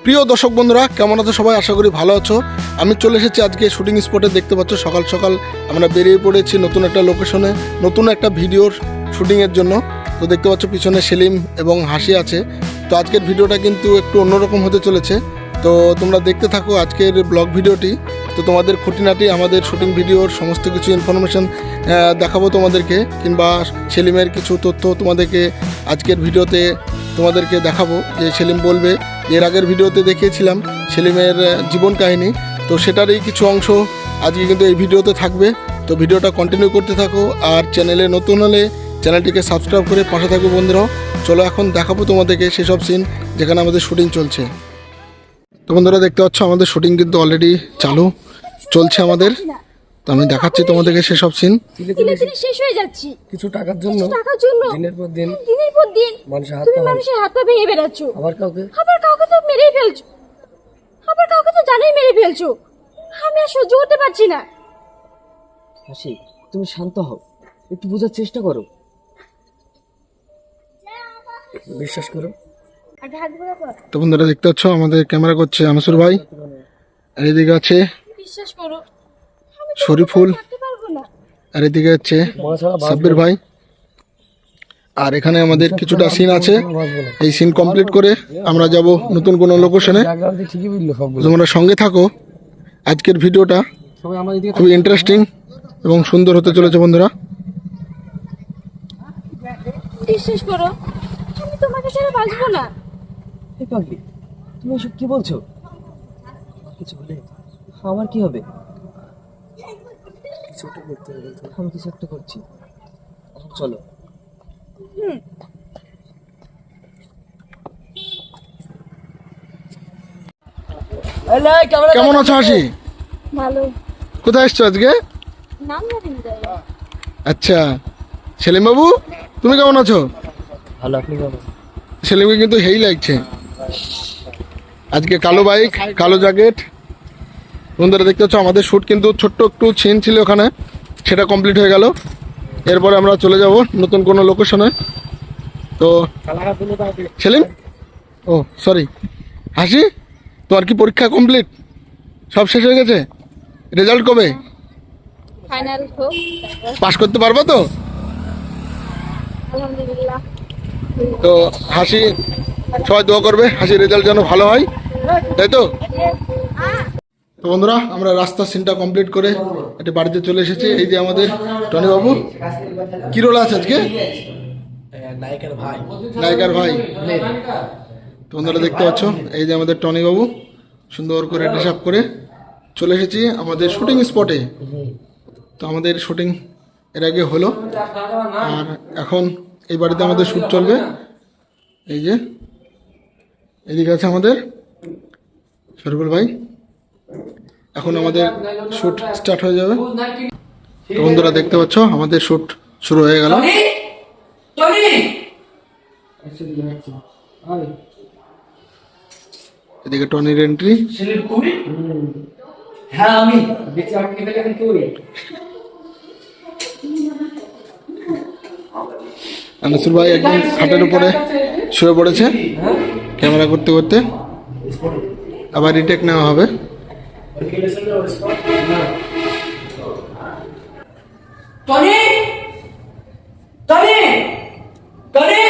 প্রিয় দর্শক বন্ধুরা, কেমন আছো সবাই? আশা করি ভালো আছো। আমি চলে এসেছি আজকে শুটিং স্পটে। দেখতে পাচ্ছ সকাল সকাল আমরা বেরিয়ে পড়েছি নতুন একটা লোকেশনে, নতুন একটা ভিডিওর শুটিংয়ের জন্য। তো দেখতে পাচ্ছ পিছনে সেলিম এবং হাসি আছে। তো আজকের ভিডিওটা কিন্তু একটু অন্যরকম হতে চলেছে। তো তোমরা দেখতে থাকো আজকের ব্লগ ভিডিওটি। তো তোমাদের খুঁটিনাটি আমাদের শুটিং ভিডিওর সমস্ত কিছু ইনফরমেশন দেখাবো তোমাদেরকে, কিংবা সেলিমের কিছু তথ্য তোমাদেরকে আজকের ভিডিওতে তোমাদেরকে দেখাবো। যে সেলিম বলবে, এর আগের ভিডিওতে দেখিয়েছিলাম সেলিমের জীবন কাহিনী, তো সেটারই কিছু অংশ আজকে কিন্তু এই ভিডিওতে থাকবে। তো ভিডিওটা কন্টিনিউ করতে থাকো, আর চ্যানেলে নতুন হলে চ্যানেলটিকে সাবস্ক্রাইব করে পাশে থাকো বন্ধুরাও। চলো এখন দেখাবো তোমাদেরকে সেসব সিন যেখানে আমাদের শুটিং চলছে। তো বন্ধুরা দেখতে পাচ্ছ আমাদের শুটিং কিন্তু অলরেডি চালু চলছে আমাদের। তো আমি দেখাচ্ছি তোমাদেরকে সেসব সিন। শেষ হয়ে যাচ্ছি কিছু টাকার জন্য দিনের পর দিন মানুষের হাত পা ভেঙে বেড়াচ্ছ। আবার কাউকে তো মেরেই ফেলছো, আবার কাউকে তো জানাই মেরে ফেলছো। আমি আর সহ্য করতে পারছি না। হাসি, তুমি শান্ত হও, একটু বোঝার চেষ্টা করো। বিশ্বাস করো। তো বন্ধুরা দেখতে পাচ্ছ আমাদের ক্যামেরা করছে আনসুর ভাই, আর এদিকে আছে বিশ্বাস করো, শরীফুল, থাকতে পারবো না। আর এদিকে হচ্ছে সাব্বির ভাই। আর এখানে আমাদের কিছুটা সিন আছে। এই সিন কমপ্লিট করে আমরা যাব নতুন কোনো লোকেশনে। ঠিকই বুঝলো সব। তোমরা সঙ্গে থাকো। আজকের ভিডিওটা সবাই আমার এদিকে খুবই ইন্টারেস্টিং এবং সুন্দর হতে চলেছে বন্ধুরা। বিশ্বাস করো, আমি তোমাকে ছাড়া বাঁচবো না। এই পাগলি, তুমি এসব কি বলছো? কিছু হলে আমার কি হবে? আমি কিছু একটা করছি। এখন চলো। কেমন আছো হাসি? ভালো। কোথায় এসছো আজকে? নাম জানি না। আচ্ছা, সেলিম বাবু তুমি কেমন আছো? ভালো, আপনি কেমন? সেলিমকে কিন্তু হেই লাগছে আজকে। কালো বাইক, কালো জ্যাকেট। বন্ধুরা দেখতে পাচ্ছ আমাদের শ্যুট কিন্তু ছোট্ট একটু সিন ছিল ওখানে, সেটা কমপ্লিট হয়ে গেল। এরপরে আমরা চলে যাব নতুন কোনো লোকেশনে। তো সেলিম, ও সরি, হাসি, তোমার কি পরীক্ষা কমপ্লিট? সব শেষ হয়ে গেছে? রেজাল্ট কবে? ফাইনাল হোক, পাস করতে পারবো তো? আলহামদুলিল্লাহ। তো হাসি, সবাই দোয়া করবে হাসির রেজাল্ট যেন ভালো হয়, তাই তো? তো বন্ধুরা আমরা রাস্তার সিনটা কমপ্লিট করে একটা বাড়িতে চলে এসেছি। এই যে আমাদের টনি বাবু, কি রোল আছে আজকে? নায়িকার ভাই। তো বন্ধুরা দেখতে পাচ্ছ এই যে আমাদের টনি বাবু সুন্দর করে ড্রেস আপ করে চলে এসেছি আমাদের শুটিং স্পটে। তো আমাদের শুটিং এর আগে হলো, আর এখন এই বাড়িতে আমাদের শ্যুট চলবে। এই যে এদিকে আছে আমাদের শরীফুল ভাই। এখন আমাদের শ্যুট স্টার্ট হয়ে যাবে। তো বন্ধুরা দেখতে পাচ্ছ আমাদের শ্যুট শুরু হয়ে গেল। এদিকে টনির এন্ট্রি। হ্যাঁ আমি আনিসুর ভাই একদম খাটের উপরে শুয়ে পড়েছে ক্যামেরা করতে করতে। আবার রিটেক নেওয়া হবে। Tony, Tony, Tony.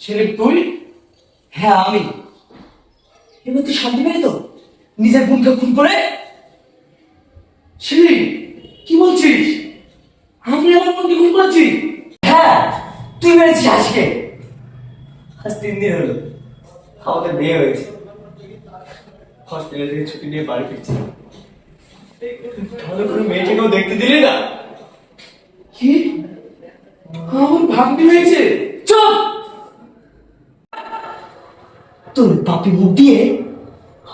ছেলে তুই? হ্যাঁ আমি। এবার তুই শান্তি পেলি তো নিজের বোনকে খুন করে? ছেলে কি বলছিস? আমি আমার বোনকে খুন করেছি? হ্যাঁ, তুই মেরেছিস আজকে। আজ 3 দিন হলো আমাদের বিয়ে হয়েছে। হসপিটাল থেকে ছুটি নিয়ে বাড়ি ফিরছি। ভালো করে মেয়েটাকেও দেখতে দিলি না। কি? আমার ভাগ্নি হয়েছে? চুপ! তোর পাপি মুখ দিয়ে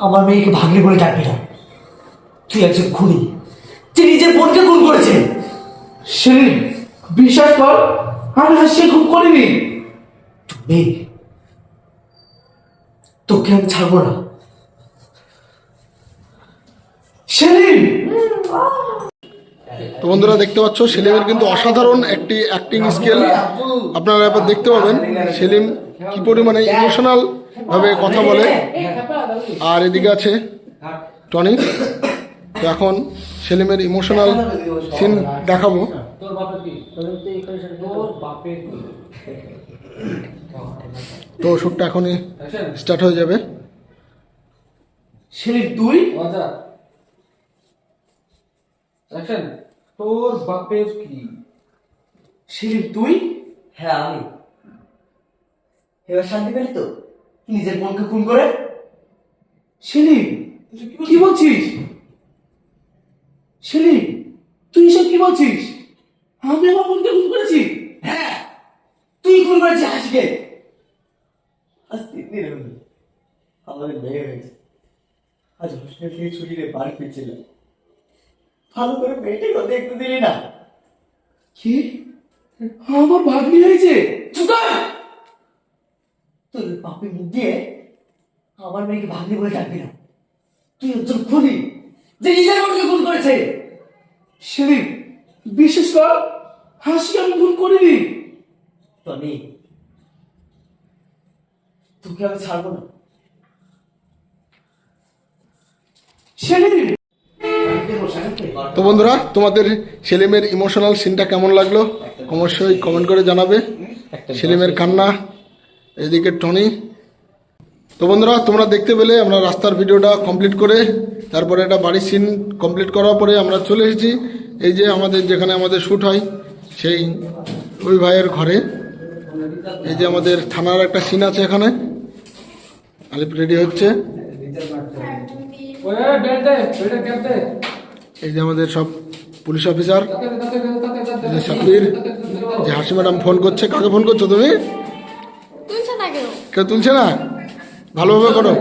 আমার মেয়েকে ভাগ্নি বলে ডাকবি না। তুই একজন খুনি, তুই নিজের বোনকে খুন করেছে। সেলিম, বিশ্বাস কর আমি হাসি খুন করিনি। তুমি, তোকে আমি ছাড়বো না। সেলিম, তো বন্ধুরা দেখতে পাচ্ছ সেলিমের কিন্তু অসাধারণ একটি অ্যাক্টিং স্কিল আপনারা এবার দেখতে পাবেন সেলিম কি পরিমাণে ইমোশনাল ভাবে কথা বলে। আর এদিকে আছে টনি। তো এখন সেলিমের ইমোশনাল সিন দেখাবো। তো শ্যুটটা এখনই স্টার্ট হয়ে যাবে। সেলিম তুই তোর বাপের কি? সেলিম তুই হ্যাঁ আমি। এবার শান্তি পেলি তো নিজের বোনকে খুন করে? সেলিম কি বলছিস? সেলিম তুই এসব কি বলছিস? আমি আমার বোনকে খুন করেছি? হ্যাঁ তুই খুন করেছিস হাসিকে। আজ 3 দিন হলো আমাদের বিয়ে হয়েছে। আজ হোস্টেল থেকে ছুটি নিয়ে বাড়ি ফিরছিলাম, ভালো করে মেয়েটাকে দেখতে দিলি না। কি আমার ভাগ্নি হয়েছে? চুপ কর! তোর পাপি মুখ দিয়ে আমার মেয়েকে ভাগ্নি বলে ডাকবি না। তুই একজন খুনি যে নিজের বোনকে খুন করেছে। সেলিম বিশেষ কর, হাসি আমি ভুল করিনি। টনি তোকে আমি ছাড়বো না। সেলিম তো বন্ধুরা তোমাদের সেলিমের ইমোশনাল সিনটা কেমন লাগলো অবশ্যই কমেন্ট করে জানাবে। সেলিমের কান্না, এদিকে টনি। তো বন্ধুরা তোমরা দেখতে পেলে আমরা রাস্তার ভিডিওটা কমপ্লিট করে তারপরে একটা বাড়ির সিন কমপ্লিট করার পরে আমরা চলে এসেছি এই যে আমাদের যেখানে আমাদের শ্যুট হয় সেই ওই ভাইয়ের ঘরে। এই যে আমাদের থানার একটা সিন আছে এখানে। আলিপ রেডি হচ্ছে। এই যে আমাদের সব পুলিশ অফিসার, এই যে সাব্বির, যে হাসি ম্যাডাম ফোন করছে। কাকে ফোন করছো তুমি? তুলছে না কেন? কেউ তুলছে না? ভালোভাবে করো।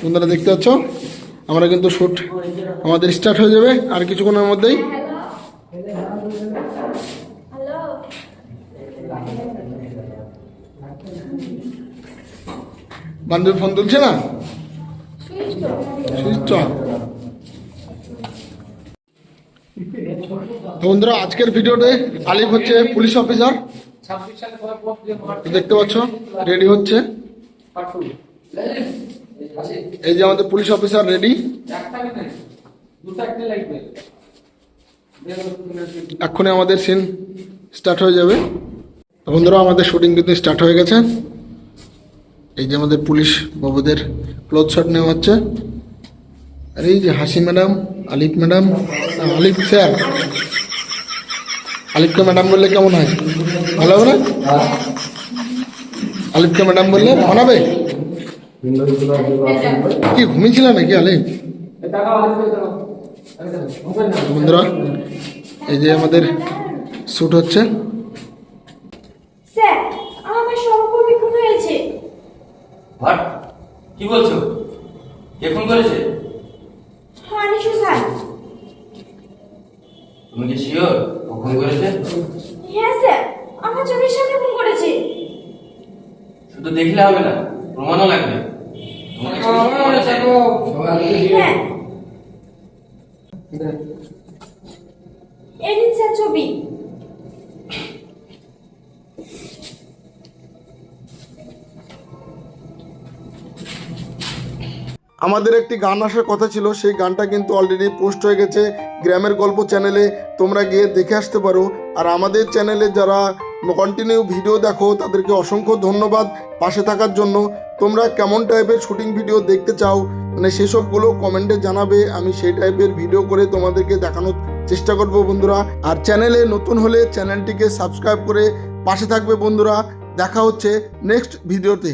তোমরা দেখতে পাচ্ছ আমরা কিন্তু শ্যুট আমাদের স্টার্ট হয়ে যাবে আর কিছুক্ষণের মধ্যেই। হ্যালো, বান্ধবী ফোন তুলছে না? Switch off. তো বন্ধুরা আজকের ভিডিওতে আলিফ হচ্ছে পুলিশ অফিসার। দেখতে পাচ্ছ রেডি হচ্ছে। এই যে আমাদের পুলিশ অফিসার রেডি। এক্ষুনি আমাদের সিন স্টার্ট হয়ে যাবে। তো বন্ধুরা আমাদের শুটিং কিন্তু স্টার্ট হয়ে গেছে। এই যে আমাদের পুলিশ বাবুদের ক্লোজ শট নেওয়া হচ্ছে। আর এই যে হাসি ম্যাডাম, আলিফ ম্যাডাম, আলিফ স্যার। আলিফকে ম্যাডাম বললে কেমন হয়? ভালো হবে না? আলিফকে ম্যাডাম বললে মানাবে? কি ঘুমিয়েছিল নাকি আলিফ? বন্ধুরা এই যে আমাদের শ্যুট হচ্ছে। স্যার আমার সহকর্মী খুন হয়েছে। হোয়াট? কি বলছো? কে খুন করেছে? আনিশু স্যার। তুমি কি শিওর ও খুন করেছে? হ্যাঁ স্যার, আমার চোখের সামনে খুন করেছে। শুধু দেখলে হবে না, প্রমাণও লাগবে। তোমার কাছে কিছু প্রমাণ আছে? হ্যাঁ, এই নিন স্যার ছবি। আমাদের একটি গান আসার কথা ছিল, সেই গানটা কিন্তু অলরেডি পোস্ট হয়ে গেছে গ্রামের গল্প চ্যানেলে। তোমরা গিয়ে দেখে আসতে পারো। আর আমাদের চ্যানেলে যারা কন্টিনিউ ভিডিও দেখো তাদেরকে অসংখ্য ধন্যবাদ পাশে থাকার জন্য। তোমরা কেমন টাইপের শুটিং ভিডিও দেখতে চাও মানে সেসবগুলো কমেন্টে জানাবে। আমি সেই টাইপের ভিডিও করে তোমাদেরকে দেখানোর চেষ্টা করব বন্ধুরা। আর চ্যানেলে নতুন হলে চ্যানেলটিকে সাবস্ক্রাইব করে পাশে থাকবে বন্ধুরা। দেখা হচ্ছে নেক্সট ভিডিওতে।